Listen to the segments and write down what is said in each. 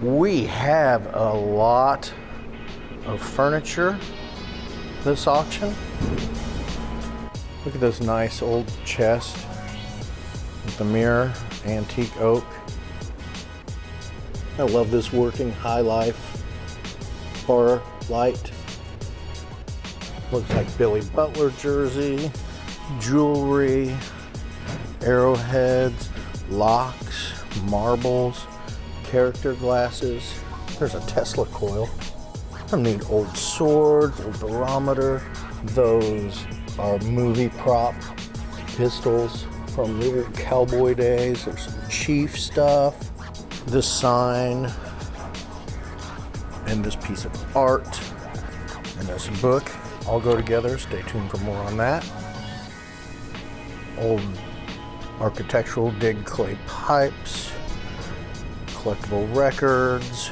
We have a lot of furniture this auction. Look at this nice old chest with the mirror, antique oak. I love this working high life bar light. Looks like Billy Butler jersey, jewelry, arrowheads, locks, marbles, character glasses. There's a Tesla coil. Some neat old swords, old barometer. Those are movie prop pistols from the old cowboy days. There's some chief stuff. This sign and this piece of art and this book all go together. Stay tuned for more on that. Old architectural dig clay pipes, collectible records.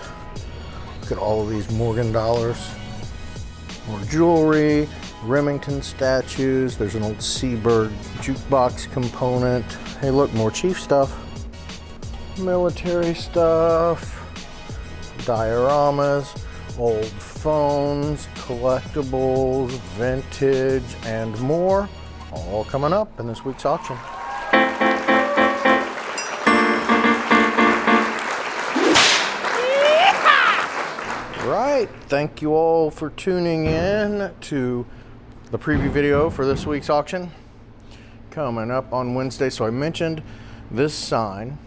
Look at all of these Morgan dollars. More jewelry, Remington statues. There's an old Seabird jukebox component. Hey look, more chief stuff. Military stuff, dioramas, old phones, collectibles, vintage, and more. All coming up in this week's auction. Right, thank you all for tuning in to the preview video for this week's auction. Coming up on Wednesday, so I mentioned this sign.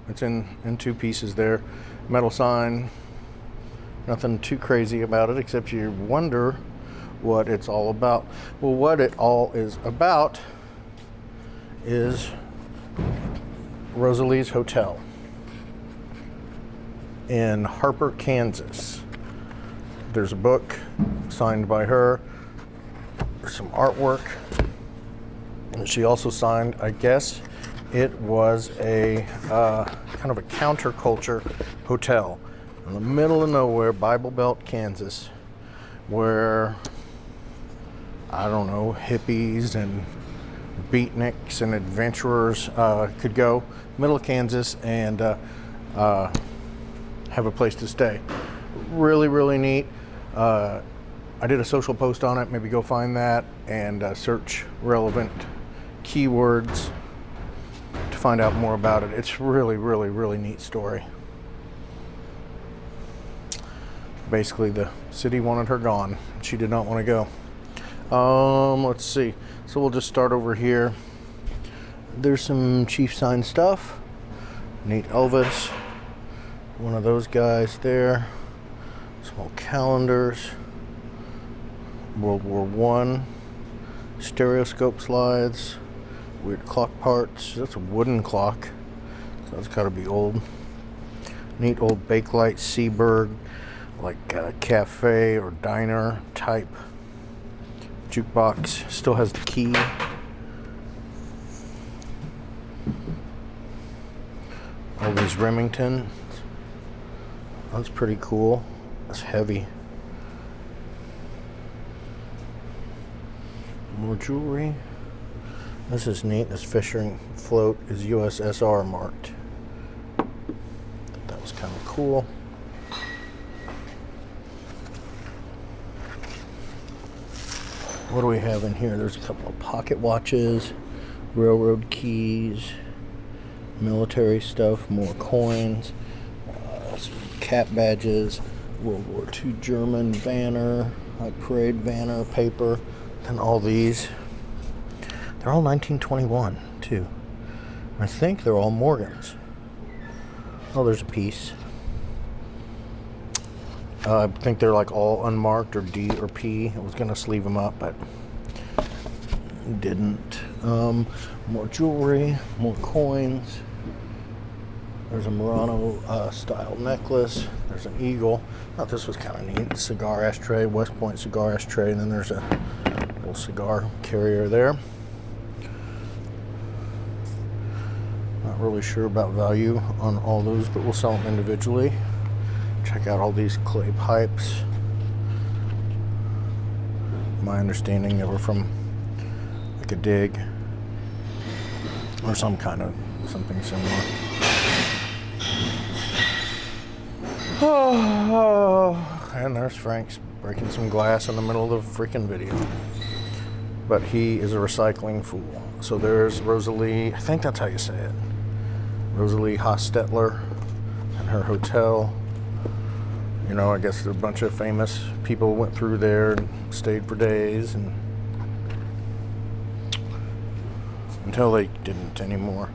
It's in two pieces there. Metal sign, nothing too crazy about it, except you wonder what it's all about. Well, what it all is about is Rosalie's Hotel in Harper, Kansas. There's a book signed by her. There's some artwork. And she also signed, I guess it was a kind of a counterculture hotel in the middle of nowhere, Bible Belt, Kansas, where, I don't know, hippies and beatniks and adventurers could go, middle of Kansas, and have a place to stay. Really, really neat. I did a social post on it. Maybe go find that and search relevant keywords to find out more about it. It's really, really, really neat story. Basically, the city wanted her gone. She did not want to go. Let's see. So we'll just start over here. There's some chief sign stuff. Neat Elvis. One of those guys there. Small calendars. World War I. Stereoscope slides. Weird clock parts. That's a wooden clock, so that's got to be old. Neat old Bakelite Seabird, like cafe or diner type jukebox. Still has the key. All these Remington. That's pretty cool. That's heavy. More jewelry. This is neat. This fishing float is USSR marked. Thought that was kind of cool. What do we have in here? There's a couple of pocket watches, railroad keys, military stuff, more coins, some cap badges, World War II German banner, parade banner, paper, and all these. They're all 1921 too. I think they're all Morgans. Oh, there's a piece. I think they're like all unmarked or D or P. I was gonna sleeve them up, but didn't. More jewelry, more coins. There's a Murano style necklace. There's an eagle. Thought this was kind of neat. Cigar ashtray, West Point cigar ashtray, and then there's a little cigar carrier there. Not really sure about value on all those, but we'll sell them individually. Check out all these clay pipes. My understanding they were from like a dig or something similar. Oh, and there's Frank's breaking some glass in the middle of the freaking video. But he is a recycling fool. So there's Rosalie, I think that's how you say it. Rosalie Hostetler and her hotel. You know, I guess a bunch of famous people went through there and stayed for days, and until they didn't anymore.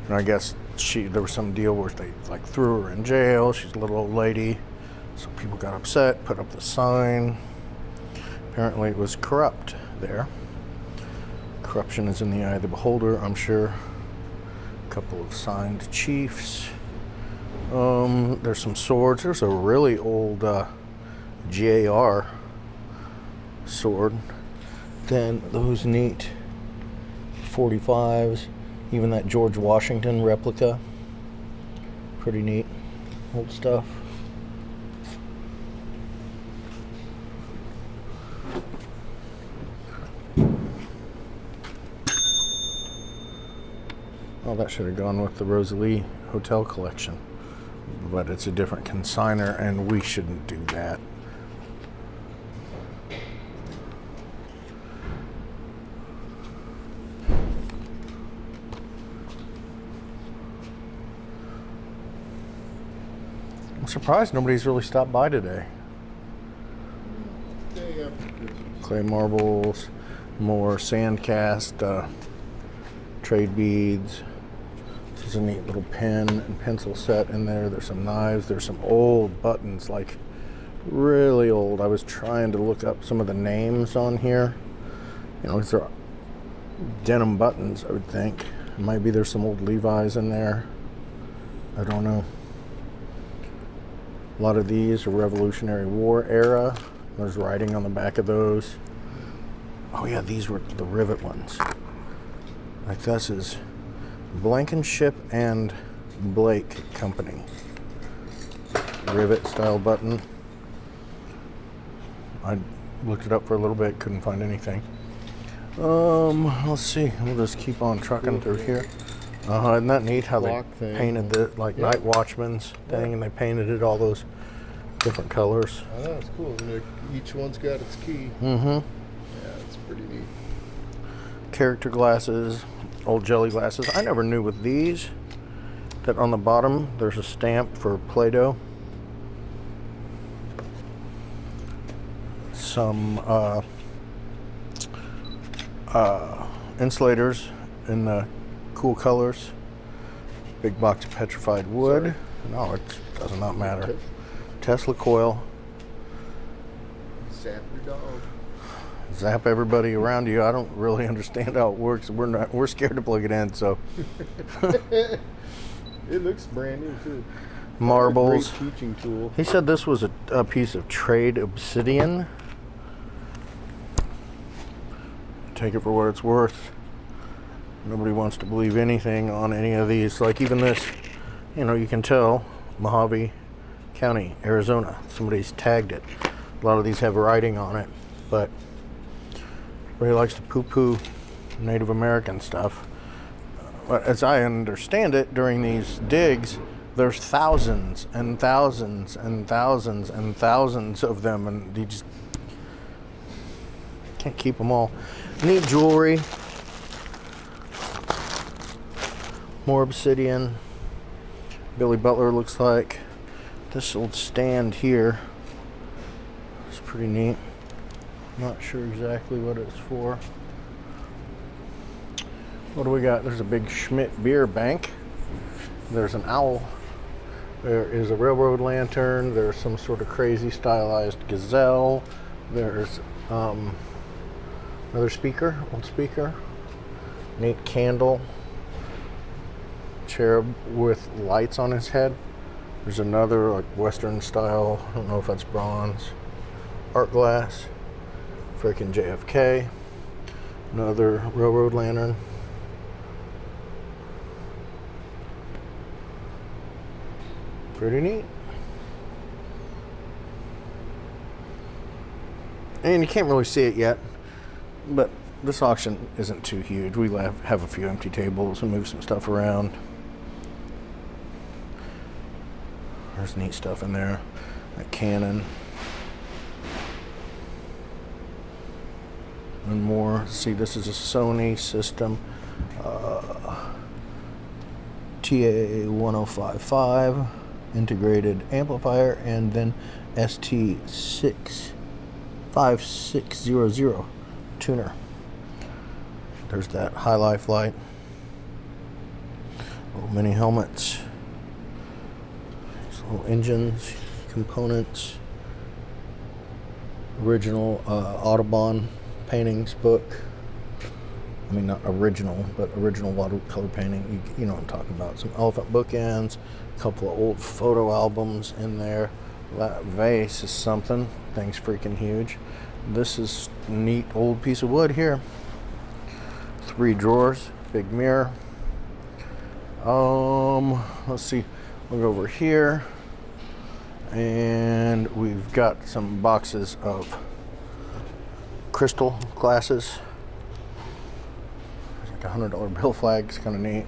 And I guess there was some deal where they like threw her in jail. She's a little old lady, so people got upset, put up the sign. Apparently it was corrupt there. Corruption is in the eye of the beholder, I'm sure. A couple of signed chiefs. There's some swords. There's a really old GAR sword. Then those neat 45s. Even that George Washington replica. Pretty neat. Old stuff. Oh, that should have gone with the Rosalie Hotel collection. But it's a different consignor, and we shouldn't do that. I'm surprised nobody's really stopped by today. Clay marbles, more sand cast, trade beads. This is a neat little pen and pencil set in there. There's some knives. There's some old buttons, like really old. I was trying to look up some of the names on here. You know, these are denim buttons, I would think. Maybe there's some old Levi's in there. I don't know. A lot of these are Revolutionary War era. There's writing on the back of those. Oh yeah, these were the rivet ones. Like this is Blankenship and Blake Company. Rivet style button. I looked it up for a little bit, couldn't find anything. Let's see. We'll just keep on trucking through here. Isn't that neat how they painted the like Night Watchman's thing, and they painted it all those different colors. Oh, that's cool. And each one's got its key. Mm-hmm. Yeah, it's pretty neat. Character glasses, old jelly glasses. I never knew with these that on the bottom there's a stamp for Play-Doh. Some insulators in the cool colors. Big box of petrified wood. Sorry. No, it does not matter. Tesla coil. Zap your dog. Zap everybody around you. I don't really understand how it works. We're scared to plug it in, so. It looks brand new too. Marbles. Great teaching tool. He said this was a piece of trade obsidian. Take it for what it's worth. Nobody wants to believe anything on any of these. Like even this, you know, you can tell Mojave County, Arizona. Somebody's tagged it. A lot of these have writing on it, but everybody likes to poo-poo Native American stuff. But as I understand it, during these digs, there's thousands and thousands and thousands and thousands of them, and you just can't keep them all. Neat jewelry. More obsidian. Billy Butler looks like. This old stand here is pretty neat. Not sure exactly what it's for. What do we got? There's a big Schmidt beer bank. There's an owl. There is a railroad lantern. There's some sort of crazy stylized gazelle. There's another speaker, old speaker. Neat candle. Cherub with lights on his head. There's another like Western style, I don't know if that's bronze. Art glass. Freaking JFK. Another railroad lantern. Pretty neat. And you can't really see it yet, but this auction isn't too huge. We have a few empty tables and move some stuff around. There's neat stuff in there. A Canon. And more. See, this is a Sony system. TA1055 integrated amplifier, and then ST5600 tuner. There's that high life light. Little mini helmets. These little engines, components. Original Audubon paintings book. I mean, not original, but original watercolor painting. You know what I'm talking about. Some elephant bookends, a couple of old photo albums in there. That vase is something. Thing's freaking huge. This is a neat old piece of wood here. 3 drawers, big mirror. Let's see. We'll go over here, and we've got some boxes of crystal glasses. There's like a $100 bill flag. It's kind of neat.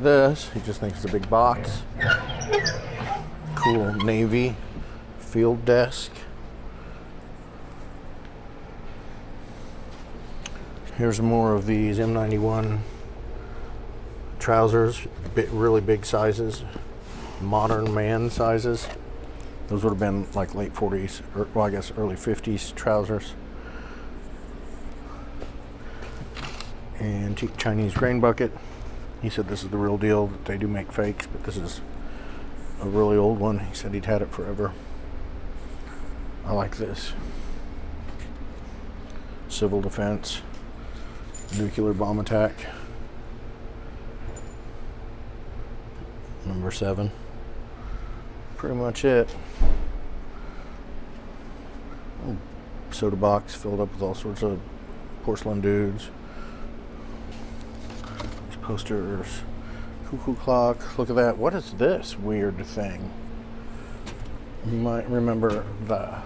This, he just thinks it's a big box. Cool navy field desk. Here's more of these M91 trousers, really big sizes, modern man sizes. Those would have been like late 40s, or well, I guess early 50s trousers. Antique Chinese grain bucket. He said this is the real deal, that they do make fakes, but this is a really old one. He said he'd had it forever. I like this. Civil defense. Nuclear bomb attack. Number 7. Pretty much it. Soda box filled up with all sorts of porcelain dudes. These posters. Cuckoo clock. Look at that. What is this weird thing? You might remember I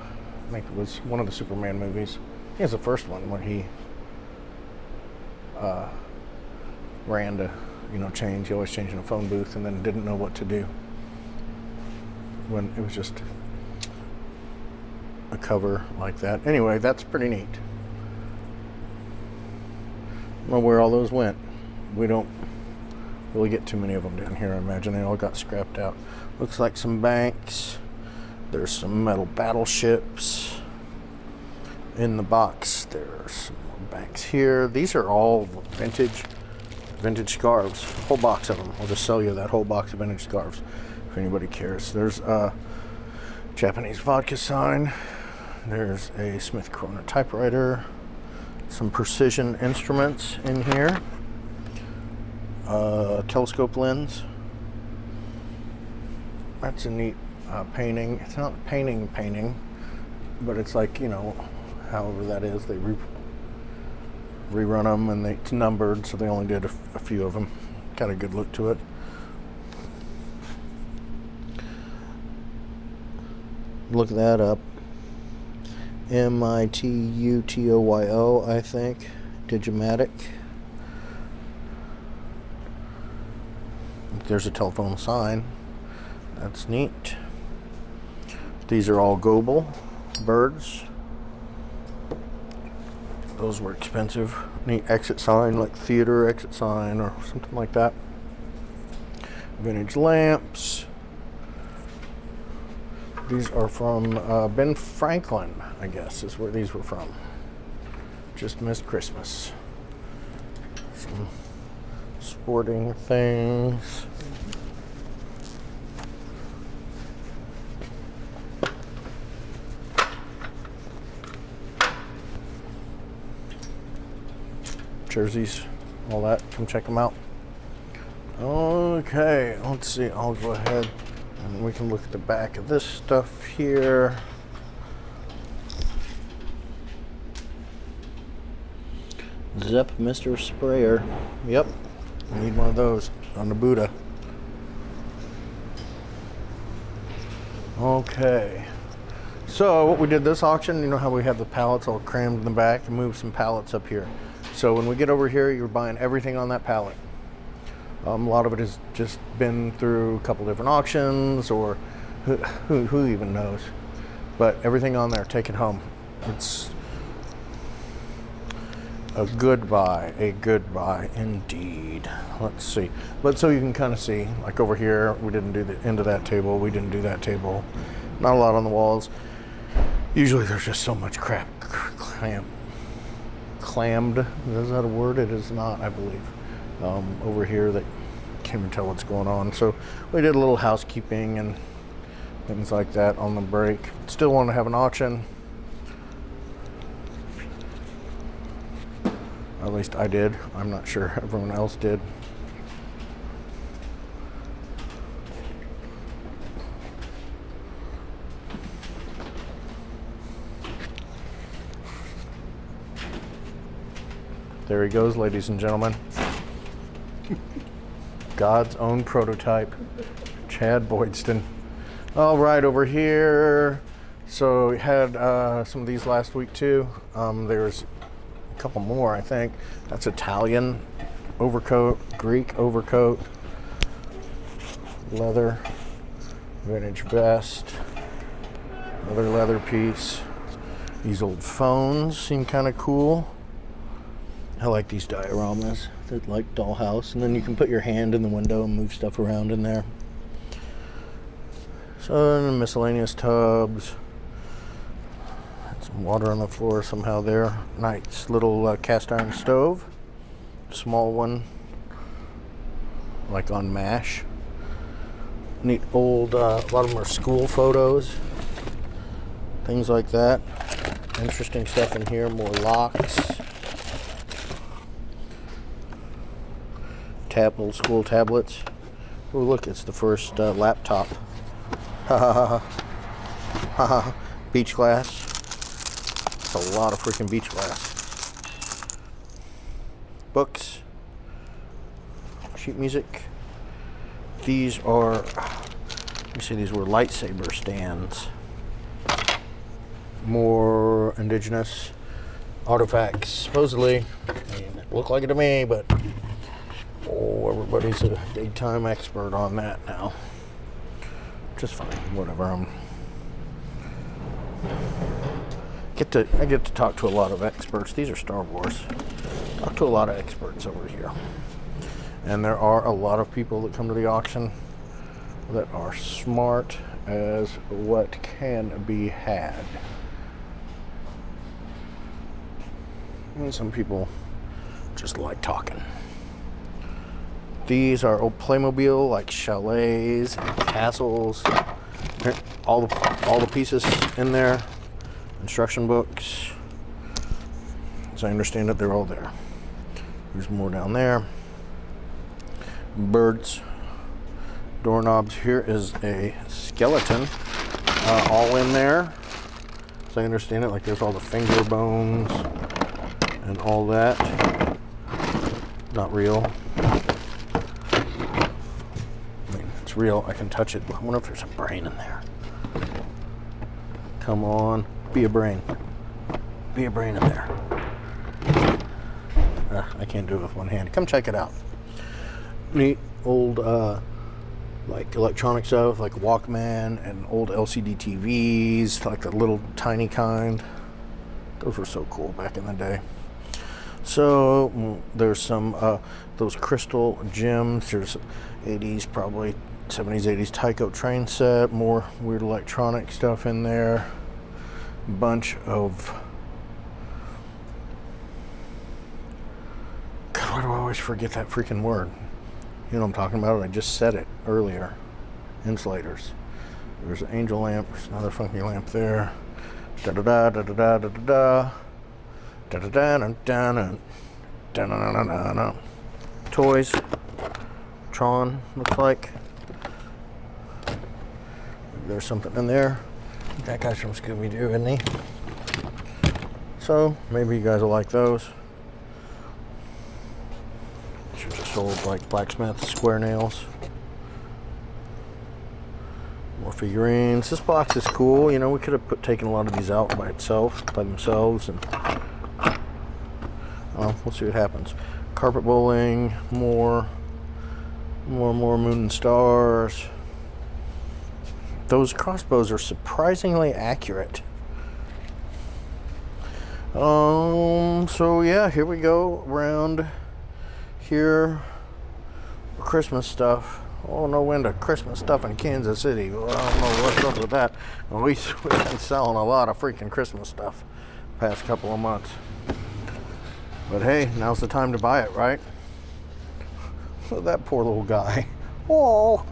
think it was one of the Superman movies. I think it's the first one where he ran to, change. He always changed in a phone booth and then didn't know what to do. When it was just a cover like that. Anyway, that's pretty neat. I don't know where all those went. We don't really get too many of them down here. I imagine they all got scrapped out. Looks like some banks. There's some metal battleships in the box. There's some more banks here. These are all vintage scarves. A whole box of them. I'll just sell you that whole box of vintage scarves if anybody cares. There's a Japanese vodka sign. There's a Smith Corona typewriter. Some precision instruments in here. Telescope lens. That's a neat painting. It's not painting, but it's like, however that is. They rerun them, and it's numbered, so they only did a few of them. Got a good look to it. Look that up. MITUTOYO, I think. Digimatic. There's a telephone sign. That's neat. These are all Goebel birds. Those were expensive. Neat exit sign, like theater exit sign or something like that. Vintage lamps. These are from Ben Franklin, I guess, is where these were from. Just missed Christmas. Some sporting things. Jerseys, all that. Come check them out. Okay, let's see. I'll go ahead and we can look at the back of this stuff here. Zep Mr. Sprayer. Yep, I need one of those on the Buddha. Okay, so what we did this auction, you know how we have the pallets all crammed in the back, and move some pallets up here. So when we get over here, you're buying everything on that pallet. A lot of it has just been through a couple different auctions, or Who even knows? But everything on there, take it home. It's a good buy indeed. Let's see. But so you can kind of see, like over here, we didn't do the end of that table. We didn't do that table. Not a lot on the walls. Usually there's just so much crap clammed. Is that a word? It is not, I believe. Over here that can't even tell what's going on. So we did a little housekeeping and things like that on the break. Still want to have an auction. At least I did. I'm not sure everyone else did. There he goes, ladies and gentlemen. God's own prototype, Chad Boydston. All right, over here. So we had some of these last week too. There's a couple more, I think. That's Italian overcoat, Greek overcoat, leather, vintage vest, another leather piece. These old phones seem kind of cool. I like these dioramas. They're like dollhouse, and then you can put your hand in the window and move stuff around in there. So miscellaneous tubs. Some water on the floor somehow there. Nice little cast iron stove. Small one, like on MASH. Neat old, a lot of them are school photos. Things like that. Interesting stuff in here, more locks. Old school tablets. Oh look, it's the first laptop. Ha ha ha ha ha. Beach glass. It's a lot of freaking beach glass. Books. Sheet music. These are, let me see, these were lightsaber stands. More indigenous artifacts, supposedly. I mean, it looked like it to me, but oh, everybody's a big time expert on that now. Just fine, whatever. I get to talk to a lot of experts. These are Star Wars. Talk to a lot of experts over here. And there are a lot of people that come to the auction that are smart as what can be had. And some people just like talking. These are old Playmobil, like chalets, and castles. All the pieces in there. Instruction books. As I understand it, they're all there. There's more down there. Birds. Doorknobs. Here is a skeleton. All in there. As I understand it, like there's all the finger bones and all that. Not real. It's real. I can touch it. I wonder if there's a brain in there. Come on. Be a brain. Be a brain in there. I can't do it with one hand. Come check it out. Neat old like electronic stuff like Walkman and old LCD TVs, like the little tiny kind. Those were so cool back in the day. So there's some those crystal gems. There's 80s, probably 70s, 80s Tyco train set. More weird electronic stuff in there. Bunch of, God, why do I always forget that freaking word? You know what I'm talking about? I just said it earlier. Insulators. There's an angel lamp. There's another funky lamp there. Da da da da da da da da da da da da da da da da. Toys. Tron looks like. There's something in there. That guy's from Scooby-Doo, isn't he? So maybe you guys will like those. These are just old like blacksmith square nails. More figurines. This box is cool. You know, we could have taken a lot of these out by themselves, and we'll see what happens. Carpet bowling. More moon and stars. those crossbows are surprisingly accurate. So yeah, here we go around here. Christmas stuff. Oh, no end of Christmas stuff in Kansas City. Well, I don't know what's up with that. Well, we've been selling a lot of freaking Christmas stuff past couple of months. But hey, now's the time to buy it, right? Look at that poor little guy. Oh,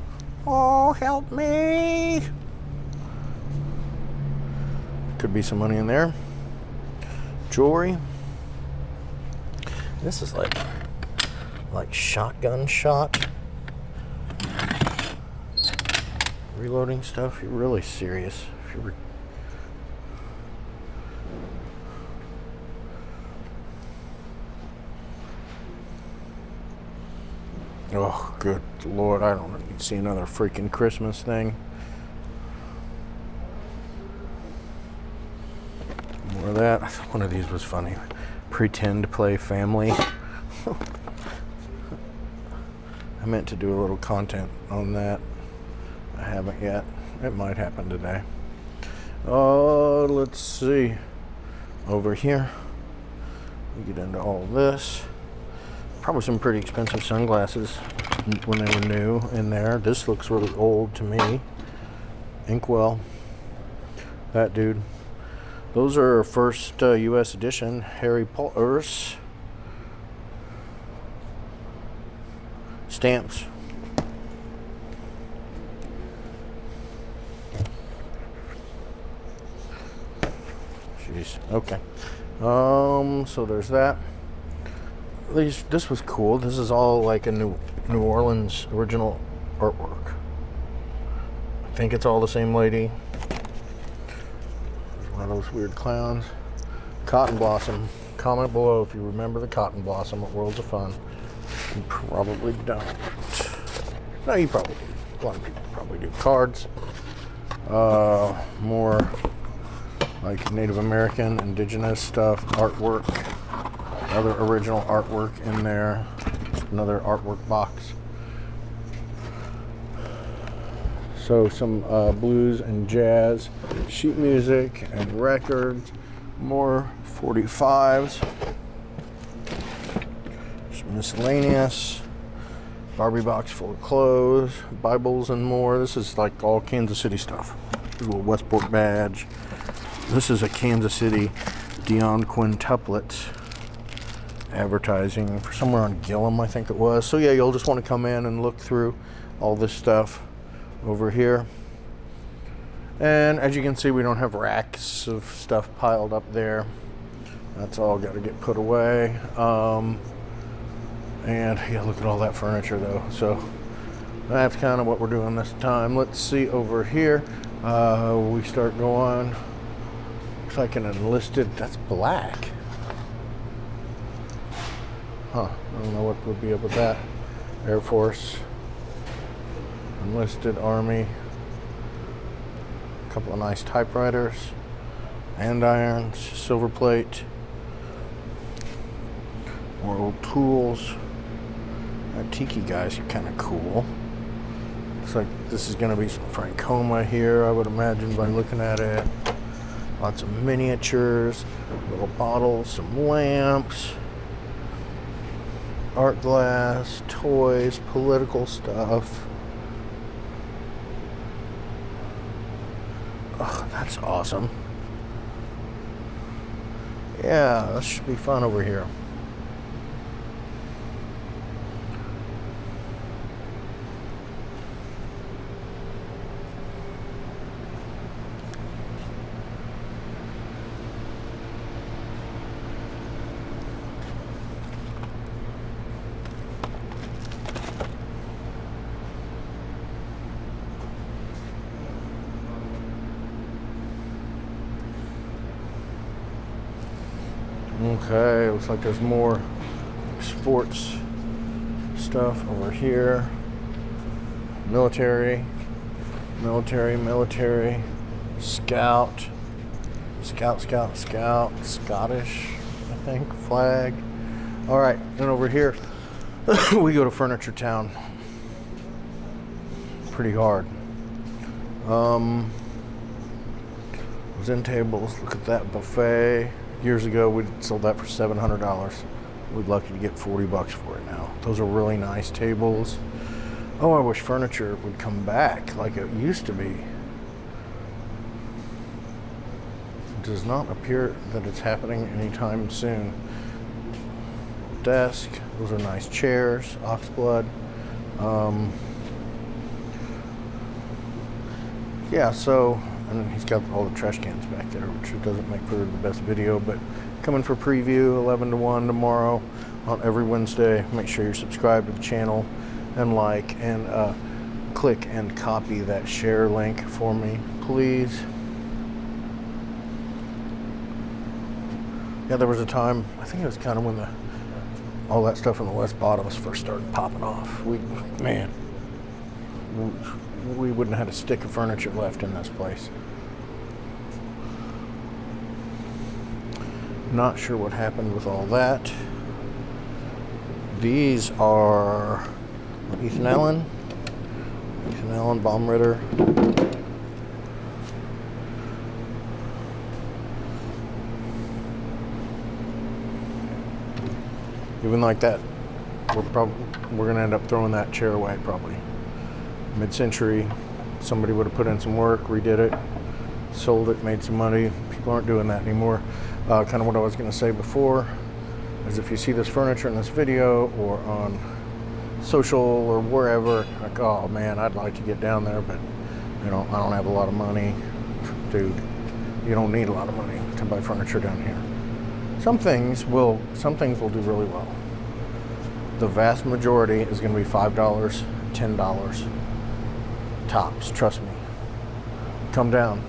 help me. Could be some money in there. Jewelry. This is like shotgun shot. Reloading stuff. You're really serious. If you're oh, good Lord, I don't need to see another freaking Christmas thing. More of that. One of these was funny. Pretend play family. I meant to do a little content on that. I haven't yet. It might happen today. Oh, let's see. Over here, we get into all this. Probably some pretty expensive sunglasses when they were new in there. This looks really old to me. Inkwell. That dude. Those are first U.S. edition Harry Potter's stamps. Jeez. Okay. So there's that. This was cool. This is all like a New Orleans original artwork. I think it's all the same lady. There's one of those weird clowns. Cotton Blossom. Comment below if you remember the Cotton Blossom at Worlds of Fun. You probably don't. No, you probably do. A lot of people probably do. Cards. More like Native American, indigenous stuff, artwork. Other original artwork in there. Another artwork box. So some blues and jazz, sheet music and records. More 45s. Some miscellaneous. Barbie box full of clothes, Bibles and more. This is like all Kansas City stuff. A little Westport badge. This is a Kansas City Dion quintuplet advertising for somewhere on Gillum, I think it was. So yeah, you'll just want to come in and look through all this stuff over here. And as you can see, we don't have racks of stuff piled up there. That's all got to get put away. And yeah, look at all that furniture though. So that's kind of what we're doing this time. Let's see over here. We start going. Looks like an enlisted. That's black. Huh, I don't know what would be up with that. Air Force, enlisted Army, a couple of nice typewriters, andirons, silver plate, more old tools. That tiki guys are kind of cool. Looks like this is going to be some Francoma here, I would imagine by looking at it. Lots of miniatures, little bottles, some lamps. Art glass, toys, political stuff. Oh, that's awesome. Yeah, this should be fun over here. Okay, looks like there's more sports stuff over here. Military, scout, Scottish, I think, flag. All right, and over here, we go to Furniture Town. Pretty hard. Those end tables, look at that buffet. Years ago, we sold that for $700. We're lucky to get 40 bucks for it now. Those are really nice tables. Oh, I wish furniture would come back like it used to be. It does not appear that it's happening anytime soon. Desk, those are nice chairs, oxblood. Yeah, so, and he's got all the trash cans back there, which doesn't make for the best video, but coming for preview 11 to 1 tomorrow on every Wednesday. Make sure you're subscribed to the channel and like and click and copy that share link for me, please. Yeah, there was a time, I think it was kind of when all that stuff in the West Bottoms first started popping off. We wouldn't have had a stick of furniture left in this place. Not sure what happened with all that. These are Ethan Allen, Baumritter. Even like that, we're gonna end up throwing that chair away probably. Mid-century, somebody would have put in some work, redid it, sold it, made some money. People aren't doing that anymore. Kind of what I was gonna say before is if you see this furniture in this video or on social or wherever, like, oh man, I'd like to get down there, but you know, I don't have a lot of money. Dude, you don't need a lot of money to buy furniture down here. Some things will do really well. The vast majority is going to be $5, $10 tops. Trust me. Come down,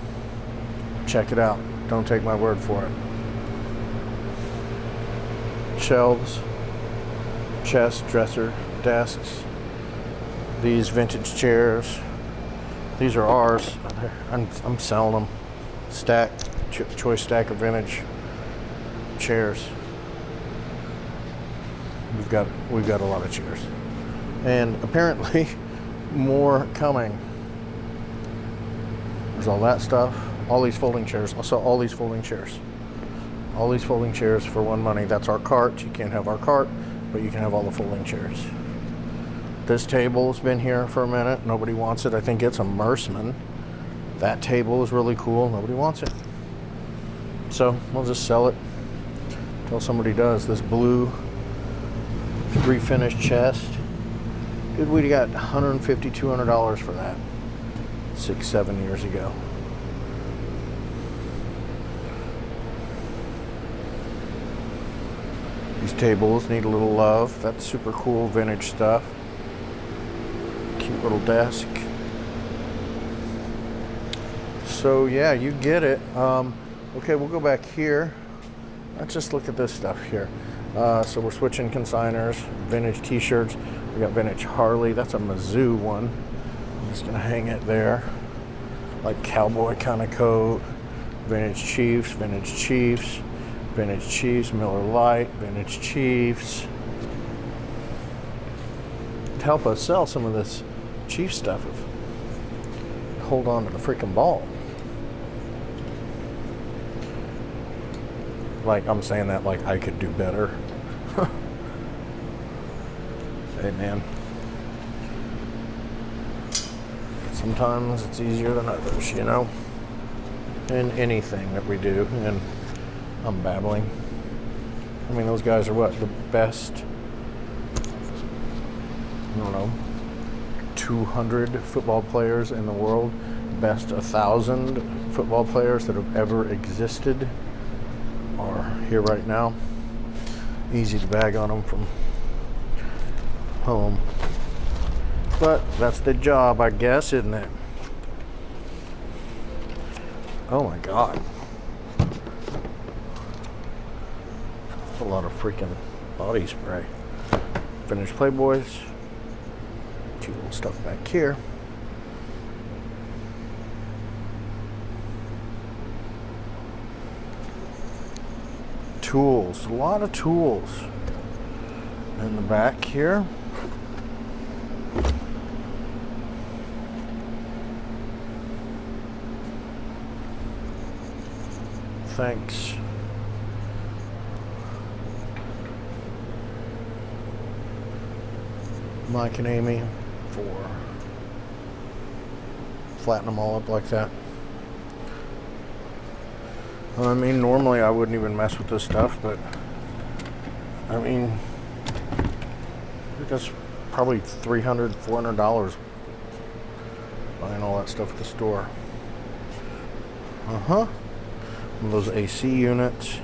check it out. Don't take my word for it. Shelves, chest, dresser, desks. These vintage chairs. These are ours. I'm selling them. Choice stack of vintage chairs. We've got a lot of chairs, and apparently more coming. There's all that stuff, all these folding chairs. I saw all these folding chairs for one money. That's our cart. You can't have our cart, but you can have all the folding chairs. This table's been here for a minute. Nobody wants it. I think it's a Merceman. That table is really cool. Nobody wants it, so we'll just sell it until somebody does. This blue refinished chest, dude, we got $150, $200 for that 6-7 years ago. These tables need a little love. That's super cool vintage stuff. Cute little desk. So yeah, you get it. Okay, we'll go back here. Let's just look at this stuff here. So we're switching consigners, vintage t-shirts. We got vintage Harley. That's a Mizzou one. I'm just gonna hang it there. Like cowboy kind of coat. Vintage Chiefs, vintage Chiefs, vintage Chiefs, Miller Lite, vintage Chiefs. To help us sell some of this Chief stuff, hold on to the freaking ball. Like, I'm saying that like I could do better. Hey man, sometimes it's easier than others, you know, in anything that we do. And I'm babbling. I mean, those guys are what, the best, I don't know, 200 football players in the world, best 1,000 football players that have ever existed are here right now. Easy to bag on them from home, but that's the job, I guess, isn't it? Oh my god, a lot of freaking body spray. Vintage Playboys. Cute little stuff back here. Tools, a lot of tools in the back here. thanks. Mike and Amy for flattening them all up like that. I mean, normally I wouldn't even mess with this stuff, but I mean, that's probably $300, $400 buying all that stuff at the store. One of those AC units,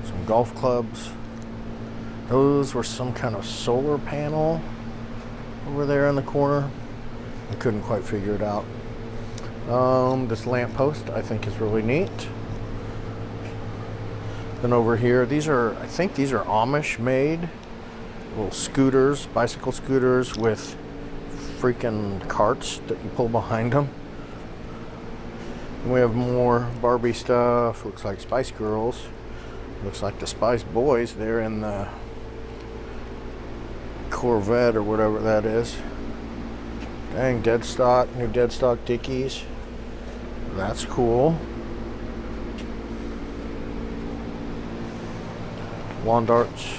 some golf clubs. Those were some kind of solar panel over there in the corner. I couldn't quite figure it out. This lamppost I think is really neat. Then over here, I think these are Amish made little scooters, bicycle scooters with freaking carts that you pull behind them. And we have more Barbie stuff. Looks like Spice Girls. Looks like the Spice Boys. They're in the Corvette or whatever that is. Dang, dead stock, new dead stock Dickies. That's cool. Lawn darts.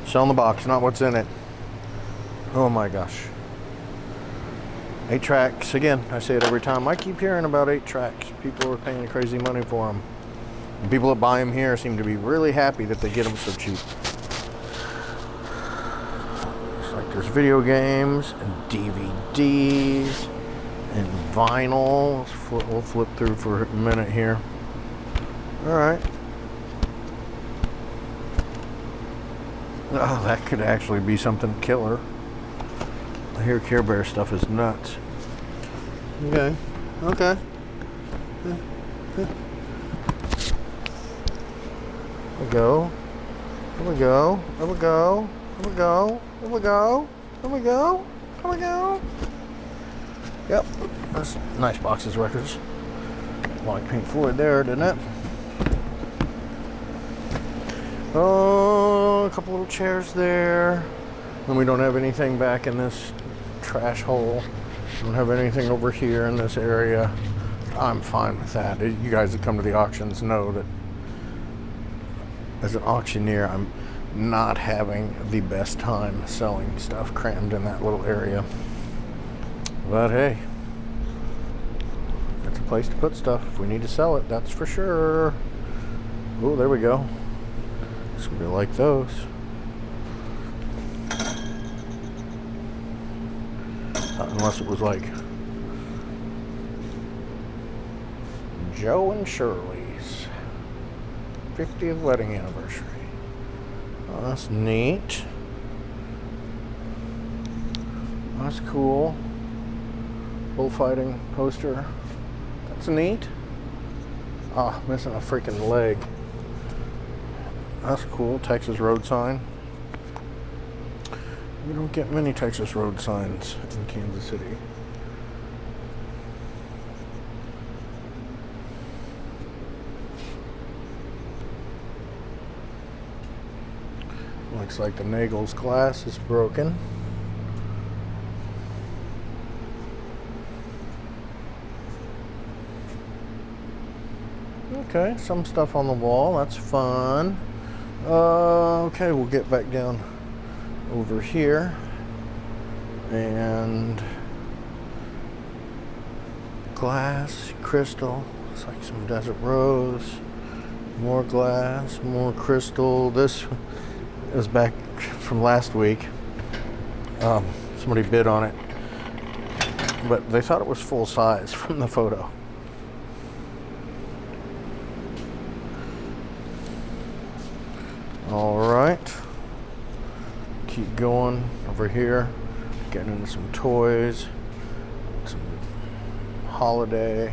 Sell in the box, not what's in it. Oh my gosh. 8 tracks. Again, I say it every time. I keep hearing about 8 tracks. People are paying crazy money for them. And people that buy them here seem to be really happy that they get them so cheap. Looks like there's video games and DVDs and vinyl. We'll flip through for a minute here. Alright. Oh, that could actually be something killer. I hear Care Bear stuff is nuts. Okay. There we go. There we go. There we go. There we go. There we go. There we go. There we go. Yep. That's nice boxes of records. Like Pink Floyd there, didn't it? Oh, a couple little chairs there. And we don't have anything back in this trash hole. Don't have anything over here in this area. I'm fine with that. You guys that come to the auctions know that as an auctioneer, I'm not having the best time selling stuff crammed in that little area. But hey, it's a place to put stuff. If we need to sell it, that's for sure. Oh, there we go. It's gonna be like those. Unless it was like Joe and Shirley's 50th wedding anniversary. Oh, that's neat. That's cool. Bullfighting poster. That's neat. Ah, missing a freaking leg. That's cool. Texas road sign. We don't get many Texas road signs in Kansas City. Looks like the Nagel's glass is broken. Okay, some stuff on the wall. That's fun. Okay, we'll get back down over here. And glass, crystal. Looks like some desert rose. More glass, more crystal. This is back from last week. Somebody bid on it, but they thought it was full size from the photo. All right, keep going over here, getting into some toys, some holiday.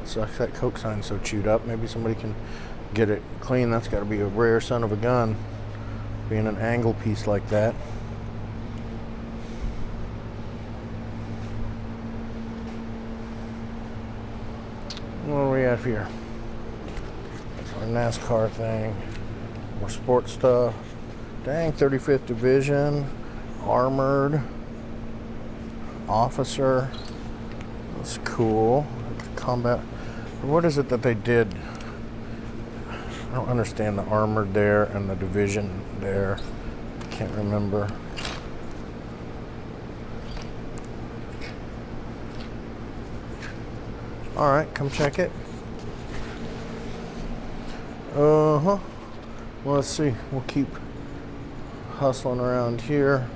Sucks that Coke sign's so chewed up. Maybe somebody can get it clean. That's got to be a rare son of a gun, being an angle piece like that. What do we have here? That's our NASCAR thing. More sports stuff. Dang, 35th Division. Armored. Officer. That's cool. Combat What is it that they did? I don't understand the armored there and the division there. Can't remember. All right, come check it. Well, let's see. We'll keep hustling around here.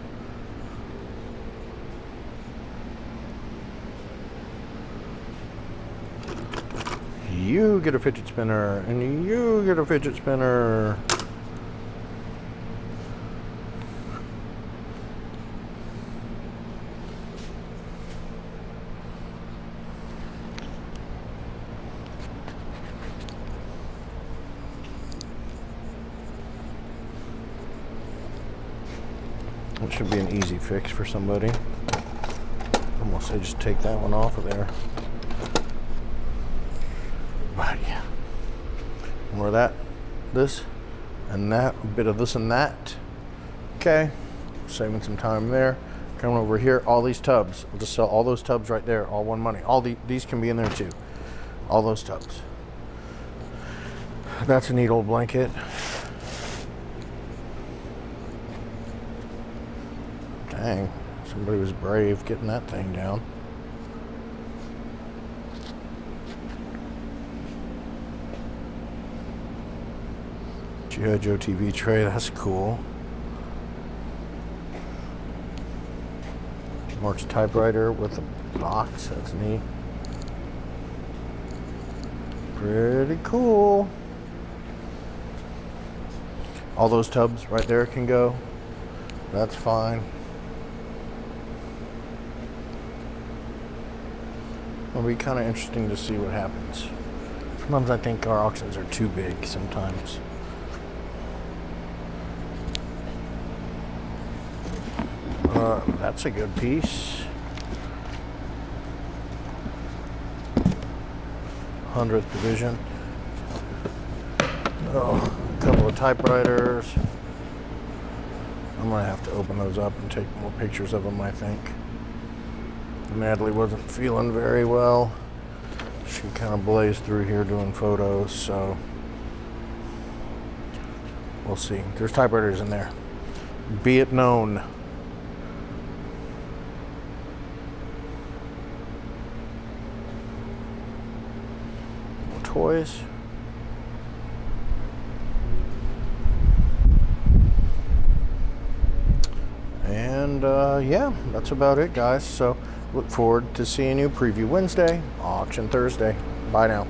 You get a fidget spinner, and you get a fidget spinner. It should be an easy fix for somebody. Almost say just take that one off of there. But yeah. More of that, this, and that, a bit of this and that. Okay. Saving some time there. Coming over here, all these tubs. I'll just sell all those tubs right there, all one money. All these can be in there too. All those tubs. That's a neat old blanket. Dang, somebody was brave getting that thing down. G.I. Joe TV tray, that's cool. Mark's typewriter with a box, that's neat. Pretty cool. All those tubs right there can go. That's fine. It'll be kind of interesting to see what happens. Sometimes I think our auctions are too big sometimes. That's a good piece. 100th division. Oh, a couple of typewriters. I'm gonna have to open those up and take more pictures of them, I think. Natalie wasn't feeling very well. She kind of blazed through here doing photos, so we'll see. There's typewriters in there. Be it known. More toys. And yeah, that's about it, guys. So look forward to seeing you preview Wednesday, auction Thursday. Bye now.